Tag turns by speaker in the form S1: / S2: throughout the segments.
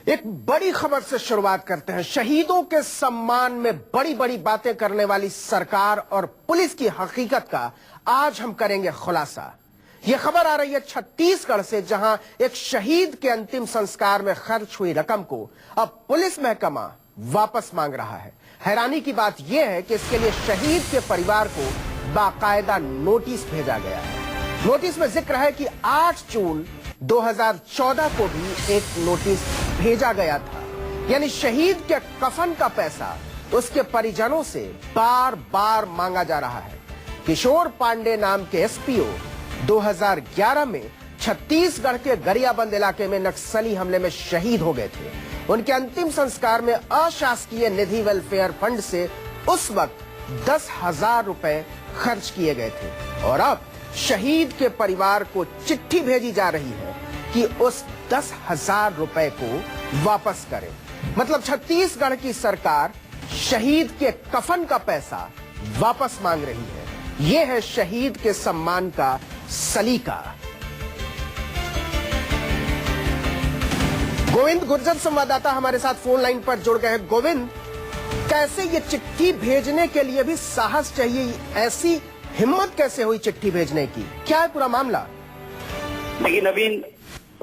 S1: एक बड़ी खबर से शुरुआत करते हैं। शहीदों के सम्मान में बड़ी बड़ी बातें करने वाली सरकार और पुलिस की हकीकत का आज हम करेंगे खुलासा। यह खबर आ रही है छत्तीसगढ़ से, जहां एक शहीद के अंतिम संस्कार में खर्च हुई रकम को अब पुलिस महकमा वापस मांग रहा है। हैरानी की बात यह है कि इसके लिए शहीद के परिवार को बाकायदा नोटिस भेजा गया है। नोटिस में जिक्र है कि 8 जून 2014 को भी एक नोटिस भेजा गया था, यानी शहीद के कफन का पैसा उसके परिजनों से बार बार मांगा जा रहा है। किशोर पांडे नाम के एसपीओ 2011 में छत्तीसगढ़ के गरियाबंद इलाके में नक्सली हमले में शहीद हो गए थे। उनके अंतिम संस्कार में अशासकीय निधि वेलफेयर फंड से उस वक्त 10,000 रुपए खर्च किए गए थे और अब शहीद के परिवार को चिट्ठी भेजी जा रही है कि उस 10,000 रुपए को वापस करें। मतलब छत्तीसगढ़ की सरकार शहीद के कफन का पैसा वापस मांग रही है। यह है शहीद के सम्मान का सलीका। गोविंद गुर्जर संवाददाता हमारे साथ फोन लाइन पर जुड़ गए हैं। गोविंद, कैसे ये चिट्ठी भेजने के लिए भी साहस चाहिए? ऐसी हिम्मत कैसे हुई चिट्ठी भेजने की? क्या है पूरा मामला?
S2: देखिए नवीन,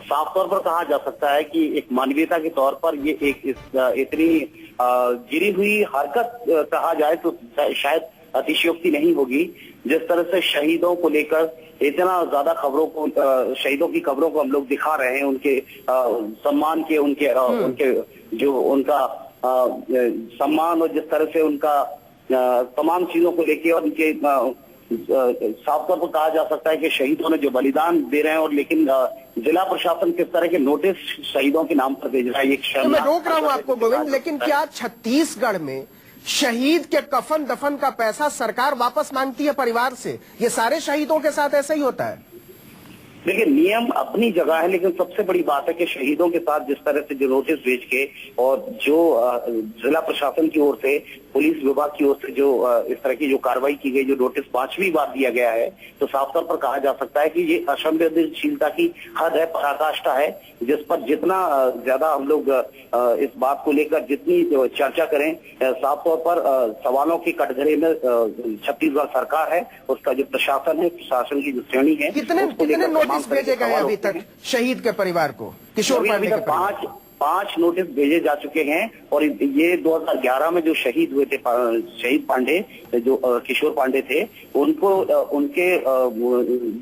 S2: साफ तौर पर कहा जा सकता है कि एक मानवीयता के तौर पर ये एक इतनी गिरी हुई हरकत कहा जाए तो शायद अतिशयोक्ति नहीं होगी। जिस तरह से शहीदों को लेकर इतना ज्यादा खबरों को, शहीदों की खबरों को हम लोग दिखा रहे हैं, उनके सम्मान के, उनके जो उनका सम्मान और जिस तरह से उनका तमाम चीजों को लेके और उनके साफ तौर पर कहा जा सकता है कि शहीदों ने जो बलिदान दे रहे हैं, और लेकिन जिला प्रशासन किस तरह के नोटिस शहीदों के नाम पर भेज रहा है।
S1: तो मैं रोक रहा हूं आपको गोविंद, लेकिन क्या छत्तीसगढ़ में शहीद के कफन दफन का पैसा सरकार वापस मांगती है परिवार से? ये सारे शहीदों के साथ ऐसा ही होता है?
S2: देखिए, नियम अपनी जगह है, लेकिन सबसे बड़ी बात है कि शहीदों के साथ जिस तरह से जो नोटिस भेज के और जो जिला प्रशासन की ओर से, पुलिस विभाग की ओर से जो इस तरह की जो कार्रवाई की गई, जो नोटिस 5वीं बार दिया गया है, तो साफ तौर पर कहा जा सकता है कि ये असंवेदनशीलता की हद है, पराकाष्ठा है, जिस पर जितना ज्यादा हम लोग इस बात को लेकर जितनी चर्चा करें, साफ तौर पर सवालों के कटघरे में छत्तीसगढ़ सरकार है, उसका जो प्रशासन है, प्रशासन की जो श्रेणी है।
S1: कितने नोटिस भेजे गए अभी तक शहीद के परिवार को? किशोर पांडे के
S2: पांच नोटिस भेजे जा चुके हैं, और ये 2011 में जो शहीद हुए थे, शहीद पांडे, जो किशोर पांडे थे, उनको उनके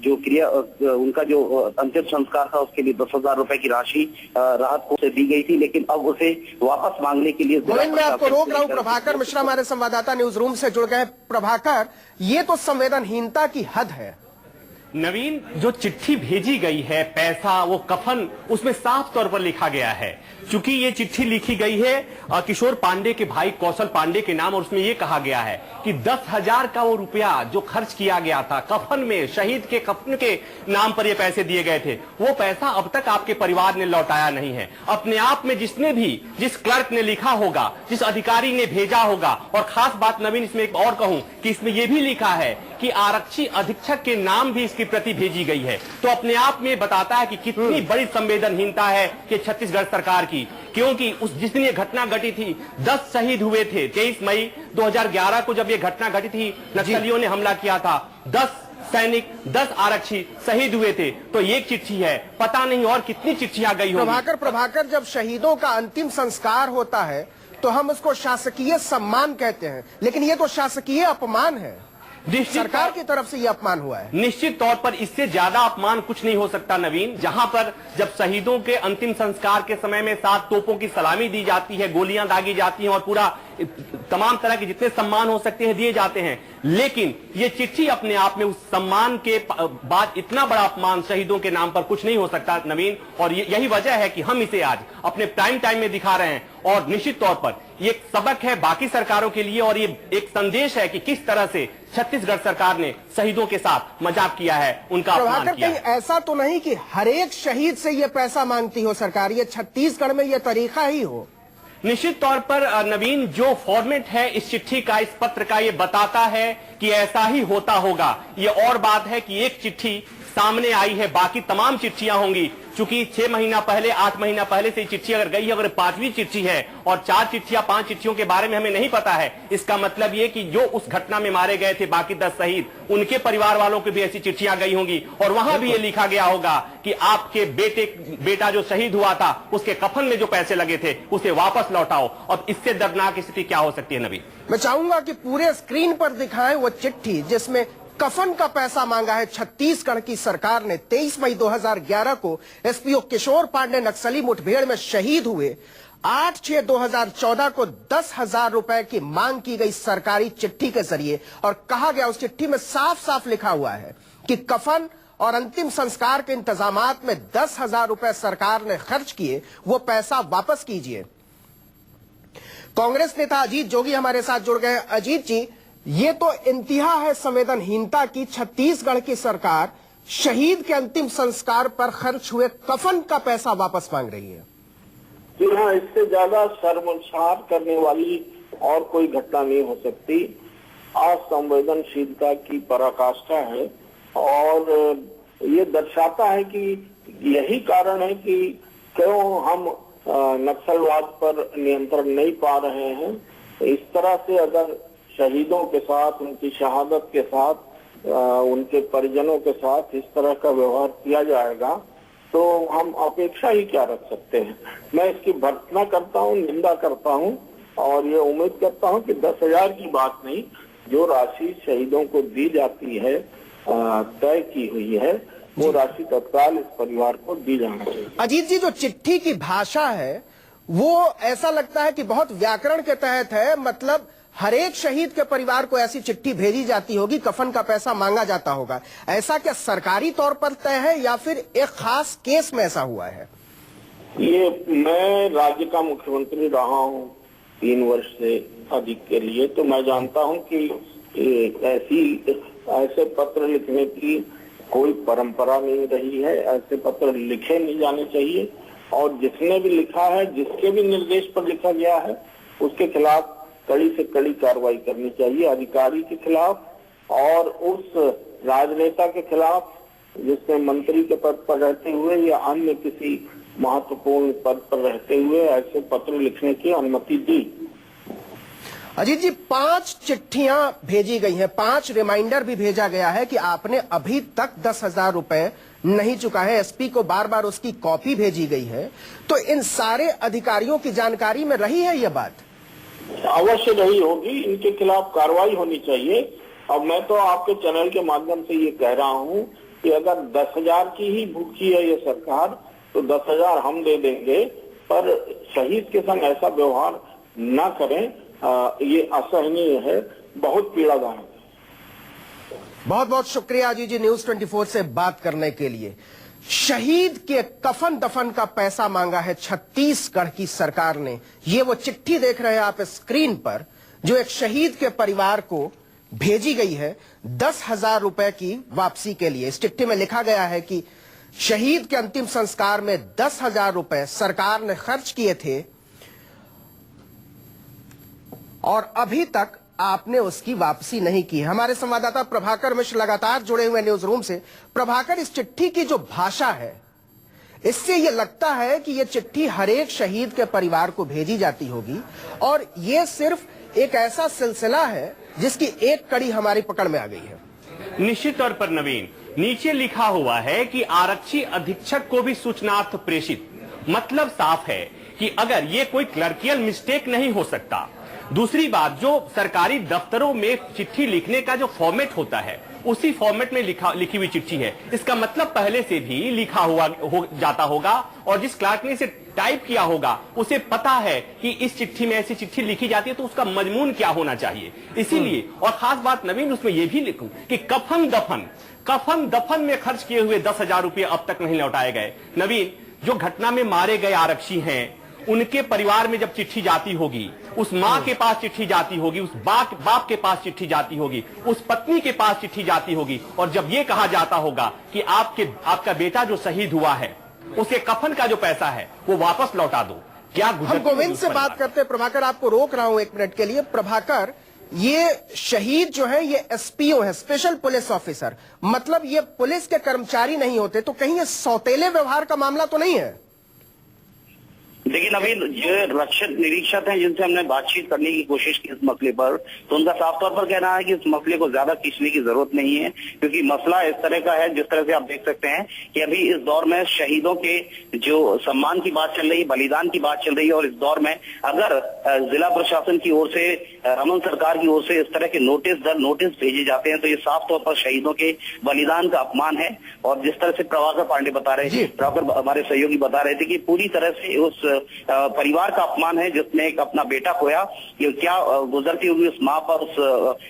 S2: जो क्रिया, उनका जो अंतिम संस्कार था, उसके लिए 10,000 रुपए की राशि राहत को से दी गई थी, लेकिन अब उसे वापस मांगने के लिए
S1: मैं आपको रोक रहा हूं। प्रभाकर मिश्रा हमारे संवाददाता न्यूज रूम से जुड़ गए। प्रभाकर, ये तो संवेदनहीनता की हद है।
S3: नवीन, जो चिट्ठी भेजी गई है, पैसा, वो कफन, उसमें साफ तौर पर लिखा गया है, चूंकि ये चिट्ठी लिखी गई है किशोर पांडे के भाई कौशल पांडे के नाम, और उसमें ये कहा गया है कि 10,000 का वो रुपया जो खर्च किया गया था कफन में, शहीद के कफन के नाम पर ये पैसे दिए गए थे, वो पैसा अब तक आपके परिवार ने लौटाया नहीं है। अपने आप में जिस क्लर्क ने लिखा होगा, जिस अधिकारी ने भेजा होगा, और खास बात नवीन इसमें एक और कहूं कि इसमें यह भी लिखा है कि आरक्षी अधीक्षक के नाम भी इसकी प्रति भेजी गई है, तो अपने आप में बताता है कि कितनी बड़ी संवेदनहीनता है कि छत्तीसगढ़ सरकार की। क्योंकि जिस दिन ये घटना घटी थी, 10 शहीद हुए थे। 23 मई 2011 को जब ये घटना घटी थी, नक्सलियों ने हमला किया था, 10 सैनिक, 10 आरक्षी शहीद हुए थे। तो एक चिट्ठी है, पता नहीं और कितनी चिट्ठियां गई होंगी।
S1: प्रभाकर, जब शहीदों का अंतिम संस्कार होता है तो हम उसको शासकीय सम्मान कहते हैं, लेकिन ये तो शासकीय अपमान है। सरकार की तरफ से यह अपमान हुआ है।
S3: निश्चित तौर पर इससे ज्यादा अपमान कुछ नहीं हो सकता नवीन। जहां पर जब शहीदों के अंतिम संस्कार के समय में 7 तोपों की सलामी दी जाती है, गोलियां दागी जाती हैं और पूरा तमाम तरह के जितने सम्मान हो सकते हैं दिए जाते हैं, लेकिन ये चिट्ठी अपने आप में उस सम्मान के बाद इतना बड़ा अपमान शहीदों के नाम पर कुछ नहीं हो सकता नवीन। और यही वजह है कि हम इसे आज अपने प्राइम टाइम में दिखा रहे हैं, और निश्चित तौर पर ये एक सबक है बाकी सरकारों के लिए, और ये एक संदेश है कि किस तरह से छत्तीसगढ़ सरकार ने शहीदों के साथ मजाक किया है, उनका अपमान किया है।
S1: ऐसा तो नहीं कि हर एक शहीद से ये पैसा मांगती हो सरकार, ये छत्तीसगढ़ में ये तरीका ही हो?
S3: निश्चित तौर पर नवीन, जो फॉर्मेट है इस चिट्ठी का, इस पत्र का, ये बताता है कि ऐसा ही होता होगा। ये और बात है कि एक चिट्ठी सामने आई है, बाकी तमाम चिट्ठियां होंगी चूंकि 6 महीना पहले 8 महीना पहले से चिट्ठी अगर गई है, अगर 5वीं चिट्ठी है और 4 चिट्ठियां 5 चिट्ठियों के बारे में हमें नहीं पता है, इसका मतलब ये कि जो उस घटना में मारे गए थे बाकी 10 शहीद, उनके परिवार वालों को भी ऐसी चिट्ठियां गई होंगी और वहां भी ये लिखा गया होगा कि आपके बेटा जो शहीद हुआ था उसके कफन में जो पैसे लगे थे उसे वापस लौटाओ। अब इससे दर्दनाक स्थिति क्या हो सकती है नबी?
S1: मैं चाहूंगा कि पूरे स्क्रीन पर दिखाएं वो चिट्ठी जिसमें कफन का पैसा मांगा है छत्तीसगढ़ की सरकार ने। 23 मई 2011 को एसपीओ किशोर पांडे नक्सली मुठभेड़ में शहीद हुए। 8/6/2014 को 10,000 रुपए की मांग की गई सरकारी चिट्ठी के जरिए और कहा गया, उस चिट्ठी में साफ साफ लिखा हुआ है कि कफन और अंतिम संस्कार के इंतजामात में 10,000 रुपए सरकार ने खर्च किए, वो पैसा वापस कीजिए। कांग्रेस नेता अजीत जोगी हमारे साथ जुड़ गए। अजीत जी, ये तो इंतहा है संवेदनहीनता की। छत्तीसगढ़ की सरकार शहीद के अंतिम संस्कार पर खर्च हुए कफन का पैसा वापस मांग रही है।
S4: जी हाँ, इससे ज्यादा शर्मसार करने वाली और कोई घटना नहीं हो सकती। असंवेदनशीलता की पराकाष्ठा है और ये दर्शाता है कि यही कारण है कि क्यों हम नक्सलवाद पर नियंत्रण नहीं पा रहे हैं। इस तरह से अगर शहीदों के साथ, उनकी शहादत के साथ, उनके परिजनों के साथ इस तरह का व्यवहार किया जाएगा तो हम अपेक्षा ही क्या रख सकते हैं। मैं इसकी भर्त्सना करता हूँ, निंदा करता हूँ और ये उम्मीद करता हूँ कि 10,000 की बात नहीं, जो राशि शहीदों को दी जाती है, तय की हुई है, वो राशि तत्काल इस परिवार को दी जाना चाहिए।
S1: अजीत जी, जो चिट्ठी की भाषा है वो ऐसा लगता है कि बहुत व्याकरण के तहत है। मतलब हर एक शहीद के परिवार को ऐसी चिट्ठी भेजी जाती होगी, कफन का पैसा मांगा जाता होगा। ऐसा क्या सरकारी तौर पर तय है या फिर एक खास केस में ऐसा हुआ है?
S4: ये मैं राज्य का मुख्यमंत्री रहा हूँ 3 वर्ष से अधिक के लिए, तो मैं जानता हूँ कि ऐसे पत्र लिखने की कोई परंपरा नहीं रही है। ऐसे पत्र लिखे नहीं जाने चाहिए और जिसने भी लिखा है, जिसके भी निर्देश पर लिखा गया है, उसके खिलाफ कड़ी से कड़ी कार्रवाई करनी चाहिए, अधिकारी के खिलाफ और उस राजनेता के खिलाफ जिसने मंत्री के पद पर रहते हुए या अन्य किसी महत्वपूर्ण पद पर रहते हुए ऐसे पत्र लिखने की अनुमति दी।
S1: अजीत जी, 5 चिट्ठियां भेजी गई हैं, 5 रिमाइंडर भी भेजा गया है कि आपने अभी तक 10,000 रुपए नहीं चुका है। एसपी को बार बार उसकी कॉपी भेजी गई है। तो इन सारे अधिकारियों की जानकारी में रही है यह बात?
S4: अवश्य रही होगी, इनके खिलाफ कार्रवाई होनी चाहिए। अब मैं तो आपके चैनल के माध्यम से ये कह रहा हूँ कि अगर 10,000 की ही भूखी है ये सरकार तो 10,000 हम दे देंगे, पर शहीद के संग ऐसा व्यवहार न करें। ये असहनीय है, बहुत पीड़ादायक है।
S1: बहुत बहुत शुक्रिया अजीत जी न्यूज 24 से बात करने के लिए। शहीद के कफन दफन का पैसा मांगा है छत्तीसगढ़ की सरकार ने। ये वो चिट्ठी देख रहे हैं आप स्क्रीन पर, जो एक शहीद के परिवार को भेजी गई है 10,000 रुपए की वापसी के लिए। इस चिट्ठी में लिखा गया है कि शहीद के अंतिम संस्कार में 10,000 रुपए सरकार ने खर्च किए थे और अभी तक आपने उसकी वापसी नहीं की। हमारे संवाददाता प्रभाकर मिश्र लगातार जुड़े हुए न्यूज रूम से। प्रभाकर, इस चिट्ठी की जो भाषा है, इससे यह लगता है कि यह चिट्ठी हर एक शहीद के परिवार को भेजी जाती होगी और यह सिर्फ एक ऐसा सिलसिला है जिसकी एक कड़ी हमारी पकड़ में आ गई है।
S3: निश्चित तौर पर नवीन, नीचे लिखा हुआ है कि आरक्षी अधीक्षक को भी सूचनार्थ प्रेषित। मतलब साफ है कि अगर ये कोई क्लर्कियल मिस्टेक नहीं हो सकता। दूसरी बात, जो सरकारी दफ्तरों में चिट्ठी लिखने का जो फॉर्मेट होता है उसी फॉर्मेट में लिखी हुई चिट्ठी है। इसका मतलब पहले से भी लिखा हुआ जाता होगा और जिस क्लार्क ने इसे टाइप किया होगा उसे पता है कि इस चिट्ठी में ऐसी चिट्ठी लिखी जाती है तो उसका मजमून क्या होना चाहिए। इसीलिए, और खास बात नवीन, उसमें यह भी लिखूं कि कफन दफन में खर्च किए हुए 10,000 रुपये अब तक नहीं लौटाए गए। नवीन, जो घटना में मारे गए आरक्षी हैं, उनके परिवार में जब चिट्ठी जाती होगी, उस मां के पास चिट्ठी जाती होगी, उस बाप के पास चिट्ठी जाती होगी, उस पत्नी के पास चिट्ठी जाती होगी और जब यह कहा जाता होगा कि आपका बेटा जो शहीद हुआ है उसे कफन का जो पैसा है वो वापस लौटा दो, क्या
S1: हम गोविंद से बात करते हैं। प्रभाकर, आपको रोक रहा हूं 1 मिनट के लिए। प्रभाकर, ये शहीद जो है ये एसपीओ है, स्पेशल पुलिस ऑफिसर, मतलब ये पुलिस के कर्मचारी नहीं होते, तो कहीं ये सौतेले व्यवहार का मामला तो नहीं है?
S2: देखिए नवीन, जो रक्षक निरीक्षक हैं जिनसे हमने बातचीत करने की कोशिश की इस मसले पर, तो उनका साफ तौर पर कहना है कि इस मसले को ज्यादा खींचने की जरूरत नहीं है, क्योंकि मसला इस तरह का है, जिस तरह से आप देख सकते हैं कि अभी इस दौर में शहीदों के जो सम्मान की बात चल रही है, बलिदान की बात चल रही है, और इस दौर में अगर जिला प्रशासन की ओर से, रमन सरकार की ओर से इस तरह के नोटिस भेजे जाते हैं, तो ये साफ तौर पर शहीदों के बलिदान का अपमान है। और जिस तरह से प्रभाकर पांडे बता रहे थे, प्रभाकर हमारे सहयोगी बता रहे थे कि पूरी तरह से उस परिवार का अपमान है जिसने एक अपना बेटा खोया। ये क्या गुजरती हुई उस माँ पर,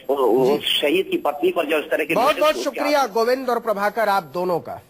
S2: उस शहीद की पत्नी पर जो इस तरह के
S1: बहुत बहुत शुक्रिया गोविंद और प्रभाकर, आप दोनों का।